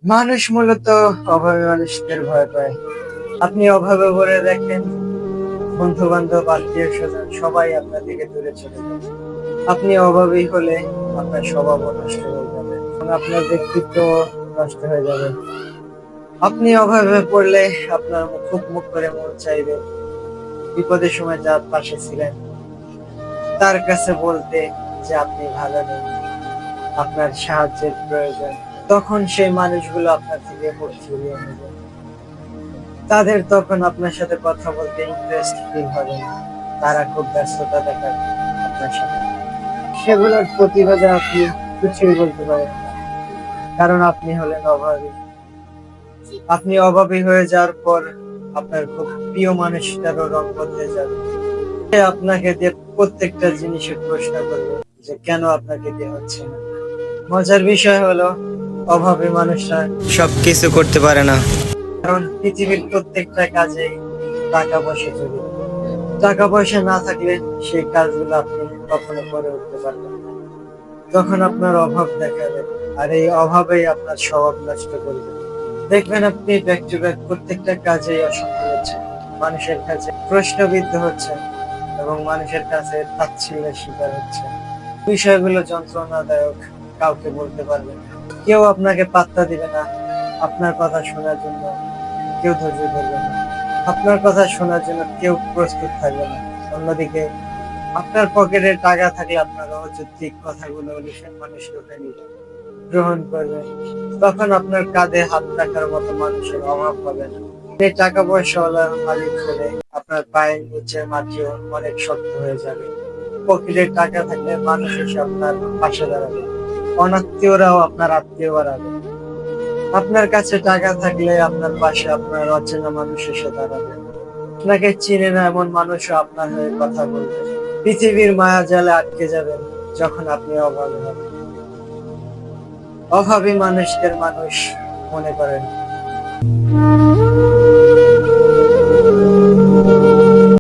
মানুষ মূলত অভাবী মানুষদের ভয় পায়। আপনি অভাবে পড়ে দেখেন, বন্ধু বান্ধব আত্মীয় স্বজন সবাই আপনার দিকে দূরে চলে যাবে। আপনি অভাবী হলে আপনার স্বভাবও নষ্ট হয়ে যাবে এবং আপনার ব্যক্তিত্ব নষ্ট হয়ে যাবে। আপনি অভাবে পড়লে আপনার মুখ করে মন চাইবে বিপদের সময় যার পাশে ছিলেন তার কাছে বলতে যে আপনি ভালো নেই, আপনার সাহায্যের প্রয়োজন। তখন সেই মানুষগুলো আপনার থেকে মুখ ফিরিয়ে নেবে। তাদের তখন আপনার সাথে কথা বলতে ইন্টারেস্ট ফিল হবে না। তারা খুব ব্যস্ততা দেখাবে আপনার সাথে। সেগুলোর প্রতিবাদে আপনি কিছুই বলতে পারেন না, কারণ আপনি হলেন অভাবী। আপনি অভাবী হয়ে যাওয়ার পর আপনার খুব প্রিয় মানুষটারও রং বদলে যাবে। সে আপনাকে দিয়ে প্রত্যেকটা জিনিসের প্রশ্ন করবে যে কেন আপনাকে দিয়ে হচ্ছে না। মজার বিষয় হলো, অভাবী মানুষরা সবকিছু করতে পারে না, কারণ পৃথিবীর প্রত্যেকটা কাজেই টাকা পয়সা জড়িত। টাকা পয়সা না থাকলে সেই কাজগুলো আপনি কখনো করে উঠতে পারবেন না। তখন আপনার অভাব দেখা দেবে, আর এই অভাবেই আপনার স্বভাব নষ্ট করবে। দেখবেন আপনি ব্যাক টু ব্যাক প্রত্যেকটা কাজেই অসফল হচ্ছেন, মানুষের কাছে প্রশ্নবিদ্ধ হচ্ছেন এবং মানুষের কাছে তাচ্ছিল্যের শিকার হচ্ছেন। বিষয়গুলো যন্ত্রণাদায়ক, কাউকে বলতে পারবেন না। কেউ আপনাকে পাত্তা দিবে না, আপনার কথা শোনার জন্য কেউ ধৈর্য ধরবে না, আপনার কথা শোনার জন্য কেউ প্রস্তুত থাকবে না। অন্যদিকে আপনার পকেটে টাকা থাকলে আপনার অযৌক্তিক কথাগুলো লিখে মানুষ লোকে নিবে, গ্রহণ করবে। তখন আপনার কাঁধে হাত রাখার মতো মানুষের অভাব হবে না। এই টাকা পয়সাওয়ালা মালিক হলে আপনার পায়ের নিচের মাটিও অনেক শক্ত হয়ে যাবে। পকেটে টাকা থাকলে মানুষ এসে আপনার পাশে দাঁড়াবে, অনাত্মীয়রাও আপনার আত্মীয় বাড়াবে। আপনার কাছে টাকা থাকলে আপনার পাশে আপনার অচেনা মানুষ এসে দাঁড়াবে। আপনাকে চিনে না এমন মানুষও আপনার হয়ে কথা বলবে। পৃথিবীর মায়া জালে আটকে যাবেন যখন আপনি অভাবী হবেন। অভাবী মানুষদের মানুষ মনে করেন।